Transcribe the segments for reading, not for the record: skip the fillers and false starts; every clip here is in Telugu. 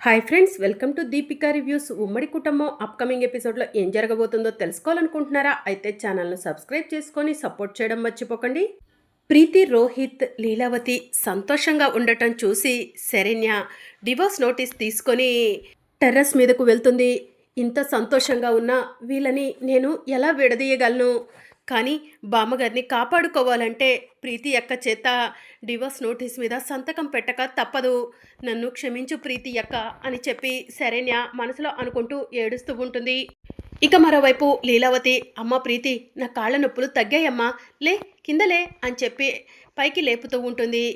Hi friends, welcome to Deepika reviews. ఉమ్మడి కుటుంబం అప్కమింగ్ ఎపిసోడ్లో ఏం జరగబోతుందో తెలుసుకోవాలనుకుంటున్నారా? అయితే ఛానల్ను సబ్స్క్రైబ్ చేసుకొని సపోర్ట్ చేయడం మర్చిపోకండి. ప్రీతి, రోహిత్, లీలావతి సంతోషంగా ఉండటం చూసి శరణ్య డివోర్స్ నోటీస్ తీసుకొని టెర్రస్ మీదకు వెళ్తుంది. ఇంత సంతోషంగా ఉన్న వీళ్ళని నేను ఎలా విడదీయగలను? కానీ బామ్మగారిని కాపాడుకోవాలంటే ప్రీతి అక్క చేత డివోర్స్ నోటీస్ మీద సంతకం పెట్టక తప్పదు. నన్ను క్షమించు ప్రీతి అక్క అని చెప్పి శరణ్య మనసులో అనుకుంటూ ఏడుస్తూ ఉంటుంది. ఇక మరోవైపు లీలావతి, అమ్మ ప్రీతి, నా కాళ్ళ నొప్పులు తగ్గాయమ్మా, లే కిందలే అని చెప్పి పైకి లేపుతూ ఉంటుంది.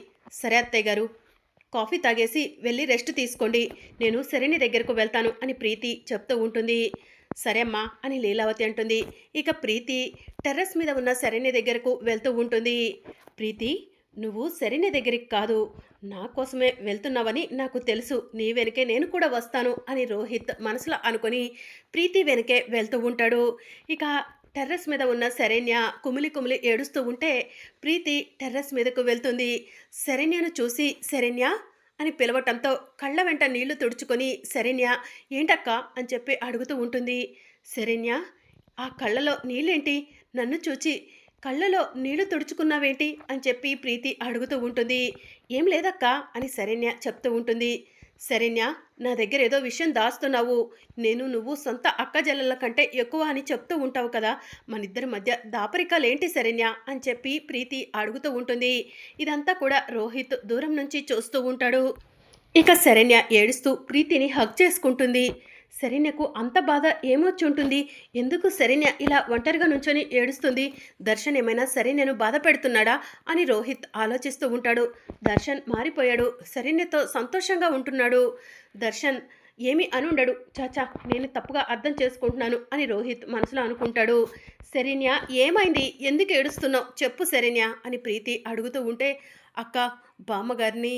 సరే అత్తయ్య గారు, కాఫీ తాగేసి వెళ్ళి రెస్ట్ తీసుకోండి, నేను శరణ్య దగ్గరకు వెళ్తాను అని ప్రీతి చెప్తూ ఉంటుంది. సరే అమ్మా అని లీలావతి అంటుంది. ఇక ప్రీతి టెర్రస్ మీద ఉన్న శరణ్య దగ్గరకు వెళ్తూ ఉంటుంది. ప్రీతి, నువ్వు శరణ్య దగ్గరికి కాదు, నా కోసమే వెళ్తున్నావని నాకు తెలుసు, నీ వెనకే నేను కూడా వస్తాను అని రోహిత్ మనసులో అనుకొని ప్రీతి వెనకే వెళ్తూ ఉంటాడు. ఇక టెర్రస్ మీద ఉన్న శరణ్య కుమిలి కుమిలి ఏడుస్తూ ఉంటే ప్రీతి టెర్రస్ మీదకు వెళ్తుంది. శరణ్యను చూసి శరణ్య అని పిలవటంతో కళ్ళ వెంట నీళ్లు తుడుచుకొని శరణ్య ఏంటక్క అని చెప్పి అడుగుతూ ఉంటుంది. శరణ్య, ఆ కళ్ళలో నీళ్ళేంటి? నన్ను చూచి కళ్ళలో నీళ్లు తుడుచుకున్నావేంటి అని చెప్పి ప్రీతి అడుగుతూ ఉంటుంది. ఏం లేదక్క అని శరణ్య చెప్తూ ఉంటుంది. శరణ్య, నా దగ్గర ఏదో విషయం దాస్తున్నావు, నువ్వు సొంత అక్క జల్లల కంటే ఎక్కువ అని చెప్తూ ఉంటావు కదా, మనిద్దరి మధ్య దాపరికాలేంటి శరణ్య అని చెప్పి ప్రీతి అడుగుతూ ఉంటుంది. ఇదంతా కూడా రోహిత్ దూరం నుంచి చూస్తూ ఉంటాడు. ఇక శరణ్య ఏడుస్తూ ప్రీతిని హగ్ చేసుకుంటుంది. శరణ్యకు అంత బాధ ఏమొచ్చి ఉంటుంది? ఎందుకు శరణ్య ఇలా ఒంటరిగా నుంచొని ఏడుస్తుంది? దర్శన్ ఏమైనా శరణ్యను బాధ పెడుతున్నాడా అని రోహిత్ ఆలోచిస్తూ ఉంటాడు. దర్శన్ మారిపోయాడు, శరణ్యతో సంతోషంగా ఉంటున్నాడు. దర్శన్ ఏమీ అనుండడు, చాచా నేను తప్పుగా అర్థం చేసుకుంటున్నాను అని రోహిత్ మనసులో అనుకుంటాడు. శరణ్య, ఏమైంది? ఎందుకు ఏడుస్తున్నావు చెప్పు శరణ్య అని ప్రీతి అడుగుతూ ఉంటే, అక్క, బామ్మగారిని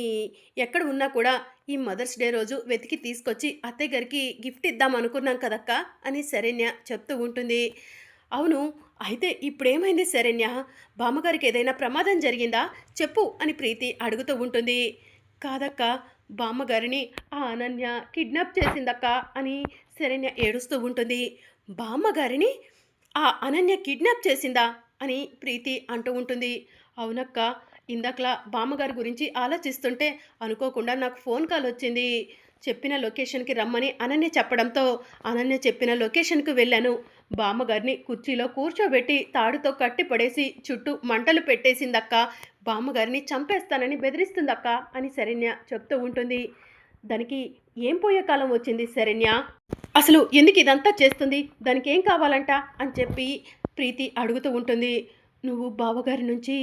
ఎక్కడ ఉన్నా కూడా ఈ మదర్స్ డే రోజు వెతికి తీసుకొచ్చి అత్తయ్య గారికి గిఫ్ట్ ఇద్దాం అనుకున్నాం కదక్క అని శరణ్య చెప్తూ ఉంటుంది. అవును, అయితే ఇప్పుడేమైంది శరణ్య? బామ్మగారికి ఏదైనా ప్రమాదం జరిగిందా చెప్పు అని ప్రీతి అడుగుతూ ఉంటుంది. కాదక్క, బామ్మగారిని ఆ అనన్య కిడ్నాప్ చేసిందక్క అని శరణ్య ఏడుస్తూ ఉంటుంది. బామ్మగారిని ఆ అనన్య కిడ్నాప్ చేసిందా అని ప్రీతి అంటూ ఉంటుంది. అవునక్క, ఇందాకలా బామ్మగారి గురించి ఆలోచిస్తుంటే అనుకోకుండా నాకు ఫోన్ కాల్ వచ్చింది. చెప్పిన లొకేషన్కి రమ్మని అనన్య చెప్పడంతో అనన్య చెప్పిన లొకేషన్కి వెళ్ళాను. బామ్మగారిని కుర్చీలో కూర్చోబెట్టి తాడుతో కట్టి పడేసి చుట్టూ మంటలు పెట్టేసిందక్క, బామ్మగారిని చంపేస్తానని బెదిరిస్తుందక్క అని శరణ్య చెప్తూ ఉంటుంది. దానికి ఏం పోయే కాలం వచ్చింది శరణ్య? అసలు ఎందుకు ఇదంతా చేస్తుంది? దానికి ఏం కావాలంట అని చెప్పి ప్రీతి అడుగుతూ ఉంటుంది. నువ్వు బావగారి నుంచి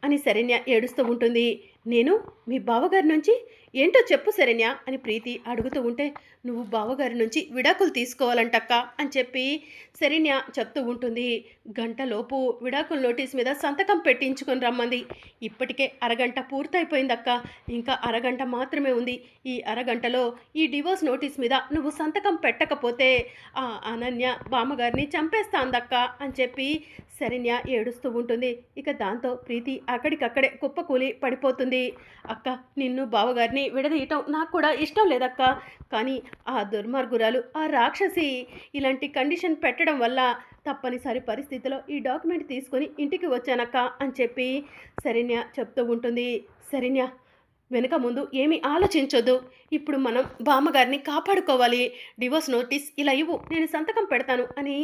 అని శరణ్య ఏడుస్తూ ఉంటుంది. నేను మీ బావగారి నుంచి ఏంటో చెప్పు శరణ్య అని ప్రీతి అడుగుతూ ఉంటే, నువ్వు బావగారి నుంచి విడాకులు తీసుకోవాలంటక్క అని చెప్పి శరణ్య చెప్తూ ఉంటుంది. గంటలోపు విడాకుల నోటీస్ మీద సంతకం పెట్టించుకొని రమ్మంది. ఇప్పటికే అరగంట పూర్తయిపోయిందక్క, ఇంకా అరగంట మాత్రమే ఉంది. ఈ అరగంటలో ఈ డివోర్స్ నోటీస్ మీద నువ్వు సంతకం పెట్టకపోతే ఆ అనన్య బామ్మగారిని చంపేస్తా అందక్క అని చెప్పి శరణ్య ఏడుస్తూ ఉంటుంది. ఇక దాంతో ప్రీతి అక్కడికక్కడే కుప్పకూలి పడిపోతుంది. అక్క, నిన్ను బావగారిని విడదీయటం నాకు కూడా ఇష్టం లేదక్క, కానీ ఆ దుర్మార్గురాలు, ఆ రాక్షసి ఇలాంటి కండిషన్ పెట్టడం వల్ల తప్పనిసరి పరిస్థితిలో ఈ డాక్యుమెంట్ తీసుకొని ఇంటికి వచ్చానక్క అని చెప్పి శరణ్య చెప్తూ ఉంటుంది. శరణ్య, వెనుక ముందు ఏమీ ఆలోచించొద్దు, ఇప్పుడు మనం బామ్మగారిని కాపాడుకోవాలి. డివోర్స్ నోటీస్ ఇలా ఇవ్వు, నేను సంతకం పెడతాను అని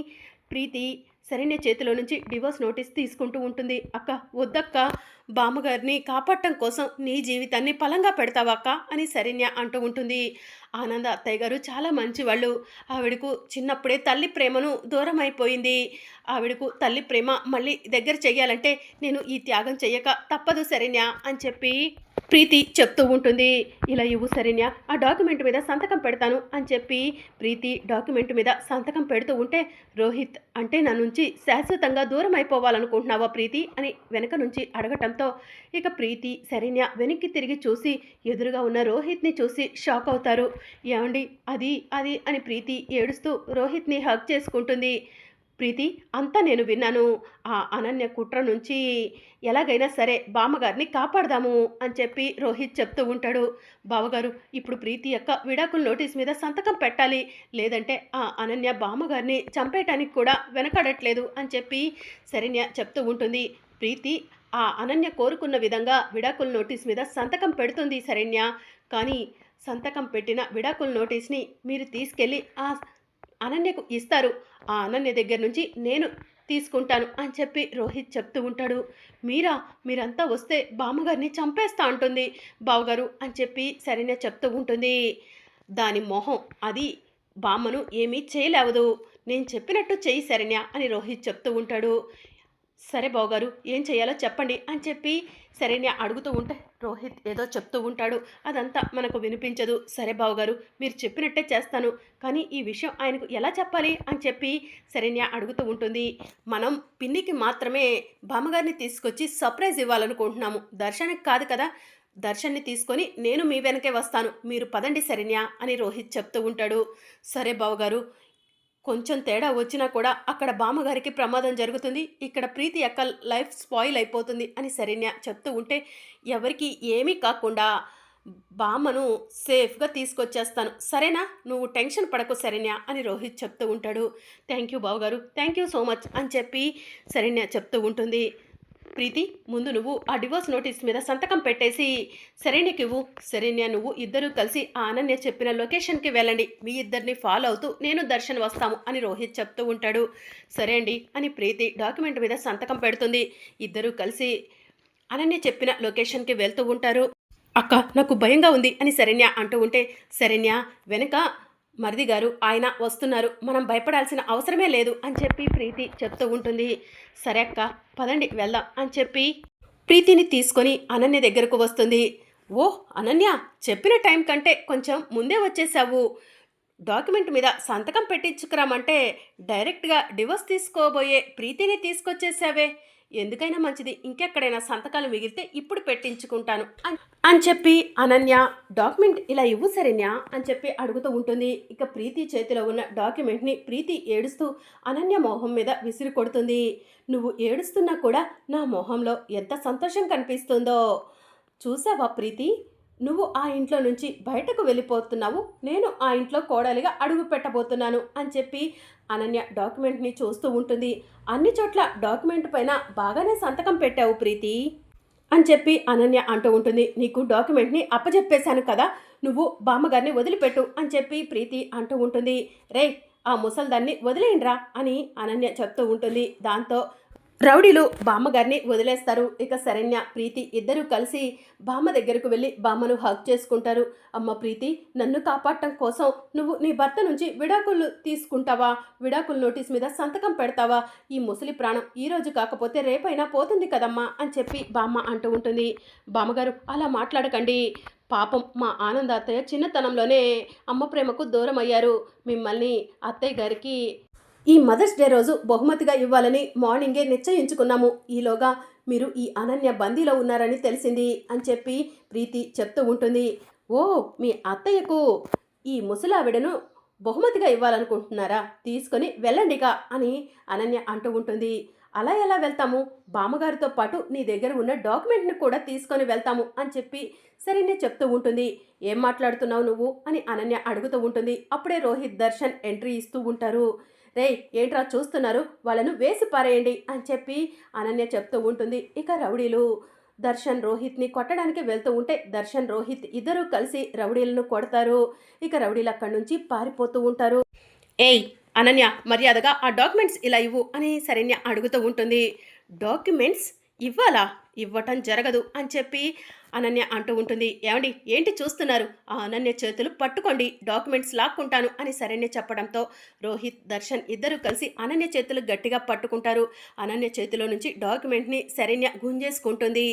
ప్రీతి శరణ్య చేతిలో నుంచి డివోర్స్ నోటీస్ తీసుకుంటూ ఉంటుంది. అక్క, వద్దక్క, బామ్మగారిని కాపాడటం కోసం నీ జీవితాన్ని పలంగా పెడతావక్క అని శరణ్య అంటూ ఉంటుంది. ఆనంద అత్తయ్య గారు చాలా మంచివాళ్ళు. ఆవిడకు చిన్నప్పుడే తల్లి ప్రేమను దూరం అయిపోయింది. ఆవిడకు తల్లి ప్రేమ మళ్ళీ దగ్గర చెయ్యాలంటే నేను ఈ త్యాగం చెయ్యక తప్పదు శరణ్య అని చెప్పి ప్రీతి చెప్తూ ఉంటుంది. ఇలా ఇవ్వు శరణ్య, ఆ డాక్యుమెంట్ మీద సంతకం పెడతాను అని చెప్పి ప్రీతి డాక్యుమెంట్ మీద సంతకం పెడుతూ ఉంటే, రోహిత్ అంటే నా నుంచి శాశ్వతంగా దూరం అయిపోవాలనుకుంటున్నావా ప్రీతి అని వెనక నుంచి అడగటంతో ఇక ప్రీతి శరణ్య వెనక్కి తిరిగి చూసి ఎదురుగా ఉన్న రోహిత్ని చూసి షాక్ అవుతారు. ఏమండి, అది అది అని ప్రీతి ఏడుస్తూ రోహిత్ని హగ్ చేసుకుంటుంది. ప్రీతి, అంతా నేను విన్నాను. ఆ అనన్య కుట్ర నుంచి ఎలాగైనా సరే బామ్మగారిని కాపాడదాము అని చెప్పి రోహిత్ చెప్తూ ఉంటాడు. బావగారు, ఇప్పుడు ప్రీతి యొక్క విడాకుల నోటీస్ మీద సంతకం పెట్టాలి. లేదంటే ఆ అనన్య బామ్మగారిని చంపేయటానికి కూడా వెనకాడట్లేదు అని చెప్పి శరణ్య చెప్తూ ఉంటుంది. ప్రీతి ఆ అనన్య కోరుకున్న విధంగా విడాకుల నోటీస్ మీద సంతకం పెడుతుంది శరణ్య. కానీ సంతకం పెట్టిన విడాకుల నోటీస్‌ని మీరు తీసుకెళ్ళి అనన్యకు ఇస్తారు. ఆ అనన్య దగ్గర నుంచి నేను తీసుకుంటాను అని చెప్పి రోహిత్ చెప్తూ ఉంటాడు. మీరంతా వస్తే బామ్మగారిని చంపేస్తా అంటుంది బావగారు అని చెప్పి శరణ్య చెప్తూ ఉంటుంది. దాని మొహం అది బామ్మను ఏమీ చేయలేవదు. నేను చెప్పినట్టు చెయ్యి శరణ్య అని రోహిత్ చెప్తూ ఉంటాడు. సరే బావగారు, ఏం చేయాలో చెప్పండి అని చెప్పి శరణ్య అడుగుతూ ఉంటే రోహిత్ ఏదో చెప్తూ ఉంటాడు. అదంతా మనకు వినిపించదు. సరే బావగారు, మీరు చెప్పినట్టే చేస్తాను. కానీ ఈ విషయం ఆయనకు ఎలా చెప్పాలి అని చెప్పి శరణ్య అడుగుతూ ఉంటుంది. మనం పిన్నికి మాత్రమే బామ్మగారిని తీసుకొచ్చి సర్ప్రైజ్ ఇవ్వాలనుకుంటున్నాము. దర్శన్కి కాదు కదా. దర్శన్ని తీసుకొని నేను మీ వెనకే వస్తాను. మీరు పదండి శరణ్య అని రోహిత్ చెప్తూ ఉంటాడు. సరే బావగారు, కొంచెం తేడా వచ్చినా కూడా అక్కడ బామ్మగారికి ప్రమాదం జరుగుతుంది. ఇక్కడ ప్రీతి యొక్క లైఫ్ స్పాయిల్ అయిపోతుంది అని శరణ్య చెప్తూ ఉంటే, ఎవరికి ఏమీ కాకుండా బామ్మను సేఫ్గా తీసుకొచ్చేస్తాను. సరేనా, నువ్వు టెన్షన్ పడకు శరణ్య అని రోహిత్ చెప్తూ ఉంటాడు. థ్యాంక్ యూ బావగారు, థ్యాంక్ యూ సో మచ్ అని చెప్పి శరణ్య చెప్తూ ఉంటుంది. ప్రీతి, ముందు నువ్వు ఆ డివోర్స్ నోటీస్ మీద సంతకం పెట్టేసి శరణ్యకివ్వు. శరణ్య, నువ్వు ఇద్దరూ కలిసి ఆ అనన్య చెప్పిన లొకేషన్కి వెళ్ళండి. మీ ఇద్దరిని ఫాలో అవుతూ నేను దర్శన్ వస్తాము అని రోహిత్ చెప్తూ ఉంటాడు. సరే అండి అని ప్రీతి డాక్యుమెంట్ మీద సంతకం పెడుతుంది. ఇద్దరూ కలిసి అనన్య చెప్పిన లొకేషన్కి వెళ్తూ ఉంటారు. అక్క, నాకు భయంగా ఉంది అని శరణ్య అంటూ ఉంటే, శరణ్య వెనక మరిది గారు ఆయన వస్తున్నారు, మనం భయపడాల్సిన అవసరమే లేదు అని చెప్పి ప్రీతి చెప్తూ ఉంటుంది. సరే అక్క, పదండి వెళ్దాం అని చెప్పి ప్రీతిని తీసుకొని అనన్య దగ్గరకు వస్తుంది. ఓహ్ అనన్య, చెప్పిన టైం కంటే కొంచెం ముందే వచ్చేసావు. డాక్యుమెంట్ మీద సంతకం పెట్టించుకురామంటే డైరెక్ట్గా డివోర్స్ తీసుకోబోయే ప్రీతిని తీసుకొచ్చేసావే. ఎందుకైనా మంచిది, ఇంకెక్కడైనా సంతకాలు మిగిలితే ఇప్పుడు పెట్టించుకుంటాను అని చెప్పి అనన్య డాక్యుమెంట్ ఇలా ఇవ్వు శరణ్య అని చెప్పి అడుగుతూ ఉంటుంది. ఇక ప్రీతి చేతిలో ఉన్న డాక్యుమెంట్ని ప్రీతి ఏడుస్తూ అనన్య మొహం మీద విసిరి కొడుతుంది. నువ్వు ఏడుస్తున్నా కూడా నా మొహంలో ఎంత సంతోషం కనిపిస్తుందో చూసావా ప్రీతి, నువ్వు ఆ ఇంట్లో నుంచి బయటకు వెళ్ళిపోతున్నావు, నేను ఆ ఇంట్లో కోడలిగా అడుగు పెట్టబోతున్నాను అని చెప్పి అనన్య డాక్యుమెంట్ని చూస్తూ ఉంటుంది. అన్ని చోట్ల డాక్యుమెంట్ పైన బాగానే సంతకం పెట్టావు ప్రీతి అని చెప్పి అనన్య అంటూ ఉంటుంది. నీకు డాక్యుమెంట్ని అప్పచెప్పేశాను కదా, నువ్వు బామ్మగారిని వదిలిపెట్టు అని చెప్పి ప్రీతి అంటూ ఉంటుంది. రే, ఆ ముసల్దాన్ని వదిలేయండిరా అని అనన్య చెప్తూ ఉంటుంది. దాంతో రౌడీలు బామ్మగారిని వదిలేస్తారు. ఇక శరణ్య ప్రీతి ఇద్దరూ కలిసి బామ్మ దగ్గరకు వెళ్ళి బామ్మను హగ్ చేసుకుంటారు. అమ్మ ప్రీతి, నన్ను కాపాడటం కోసం నువ్వు నీ భర్త నుంచి విడాకులు తీసుకుంటావా, విడాకుల నోటీస్ మీద సంతకం పెడతావా? ఈ ముసలి ప్రాణం ఈ రోజు కాకపోతే రేపైనా పోతుంది కదమ్మా అని చెప్పి బామ్మ అంటూ ఉంటుంది. బామ్మగారు, అలా మాట్లాడకండి. పాపం మా ఆనంద అత్తయ్య చిన్నతనంలోనే అమ్మ ప్రేమకు దూరం అయ్యారు. మిమ్మల్ని అత్తయ్య గారికి ఈ మదర్స్ డే రోజు బహుమతిగా ఇవ్వాలని మార్నింగే నిశ్చయించుకున్నాము. ఈలోగా మీరు ఈ అనన్య బందీలో ఉన్నారని తెలిసింది అని చెప్పి ప్రీతి చెప్తూ ఉంటుంది. ఓ, మీ అత్తయ్యకు ఈ ముసలావిడను బహుమతిగా ఇవ్వాలనుకుంటున్నారా? తీసుకొని వెళ్ళండిగా అని అనన్య అంటూ ఉంటుంది. అలా ఎలా వెళ్తాము? బామ్మగారితో పాటు నీ దగ్గర ఉన్న డాక్యుమెంట్ని కూడా తీసుకొని వెళ్తాము అని చెప్పి సరేనే చెప్తూ ఉంటుంది. ఏం మాట్లాడుతున్నావు నువ్వు అని అనన్య అడుగుతూ ఉంటుంది. అప్పుడే రోహిత్, దర్శన్ ఎంట్రీ ఇస్తూ ఉంటారు. రే, ఏంట్రా చూస్తున్నారు, వాళ్ళను వేసి పారేయండి అని చెప్పి అనన్య చెప్తూ ఉంటుంది. ఇక రౌడీలు దర్శన్ రోహిత్ని కొట్టడానికి వెళ్తూ ఉంటే దర్శన్ రోహిత్ ఇద్దరూ కలిసి రౌడీలను కొడతారు. ఇక రౌడీలు అక్కడి నుంచి పారిపోతూ ఉంటారు. ఏయ్ అనన్య, మర్యాదగా ఆ డాక్యుమెంట్స్ ఇలా ఇవ్వు అని శరణ్య అడుగుతూ ఉంటుంది. డాక్యుమెంట్స్ ఇవ్వాలా? ఇవ్వటం జరగదు అని చెప్పి అనన్య అంటూ ఉంటుంది. ఏమండి, ఏంటి చూస్తున్నారు? ఆ అనన్య చేతులు పట్టుకోండి, డాక్యుమెంట్స్ లాక్కుంటాను అని శరణ్య చెప్పడంతో రోహిత్, దర్శన్ ఇద్దరు కలిసి అనన్య చేతులు గట్టిగా పట్టుకుంటారు. అనన్య చేతిలో నుంచి డాక్యుమెంట్ని శరణ్య గుంజేసుకుంటుంది.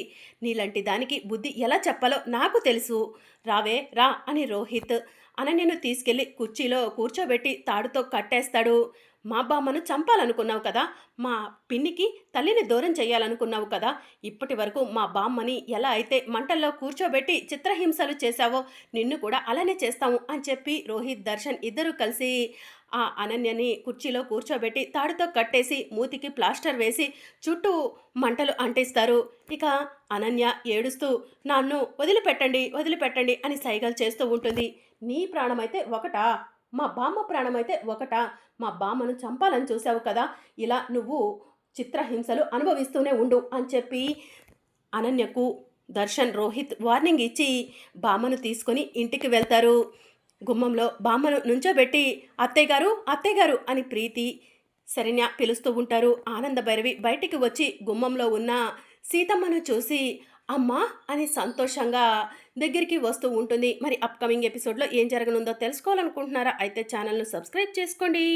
నీలాంటి దానికి బుద్ధి ఎలా చెప్పాలో నాకు తెలుసు, రావే రా అని రోహిత్ అనన్యను తీసుకెళ్లి కుర్చీలో కూర్చోబెట్టి తాడుతో కట్టేస్తాడు. మా బామ్మను చంపాలనుకున్నావు కదా, మా పిన్నికి తల్లిని దూరం చేయాలనుకున్నావు కదా, ఇప్పటి వరకు మా బామ్మని ఎలా అయితే మంటల్లో కూర్చోబెట్టి చిత్రహింసలు చేశావో నిన్ను కూడా అలానే చేస్తాము అని చెప్పి రోహిత్, దర్శన్ ఇద్దరూ కలిసి ఆ అనన్యని కుర్చీలో కూర్చోబెట్టి తాడుతో కట్టేసి మూతికి ప్లాస్టర్ వేసి చుట్టూ మంటలు అంటిస్తారు. ఇక అనన్య ఏడుస్తూ నన్ను వదిలిపెట్టండి వదిలిపెట్టండి అని సైగలు చేస్తూ ఉంటుంది. నీ ప్రాణమైతే ఒకటా, మా బామ్మ ప్రాణమైతే ఒకటా, మా బామ్మను చంపాలని చూసావు కదా, ఇలా నువ్వు చిత్రహింసలు అనుభవిస్తూనే ఉండు అని చెప్పి అనన్యకు దర్శన్, రోహిత్ వార్నింగ్ ఇచ్చి బామ్మను తీసుకొని ఇంటికి వెళ్తారు. గుమ్మంలో బామ్మను నుంచోబెట్టి అత్తయ్య గారు అత్తయ్య గారు అని ప్రీతి, శరణ్య పిలుస్తూ ఉంటారు. ఆనంద భైరవి బయటికి వచ్చి గుమ్మంలో ఉన్న సీతమ్మను చూసి అమ్మా అని సంతోషంగా దగ్గరికి వస్తూ ఉంటుంది. మరి అప్కమింగ్ ఎపిసోడ్లో ఏం జరగనుందో తెలుసుకోవాలనుకుంటున్నారా? అయితే ఛానల్ను సబ్స్క్రైబ్ చేసుకోండి.